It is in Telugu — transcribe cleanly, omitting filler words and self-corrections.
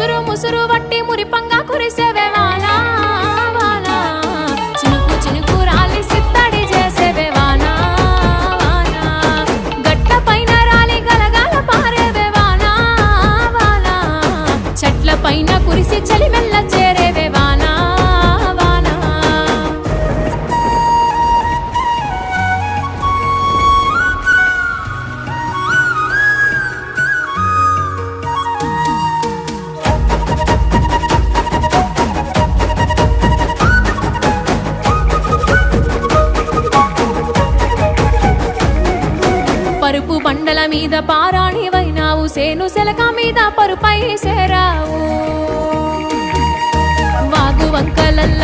ముసురు ముసురు వట్టి మురిపంగా కురిసేవే వానా వానా చినుకు చినుకు రాలి సిత్తడి చేసేవే వానా వానా గట్ట పైన రాలి గలగాల పారేవే వానా వానా చెట్ల పైన కురిసి చలి మెల్ల చేరేవే వానా వానా పరుపు బండల మీద పారాణివైనావు సేను సెలక మీద పరుపై సేరావు వాగు వంకలల్ల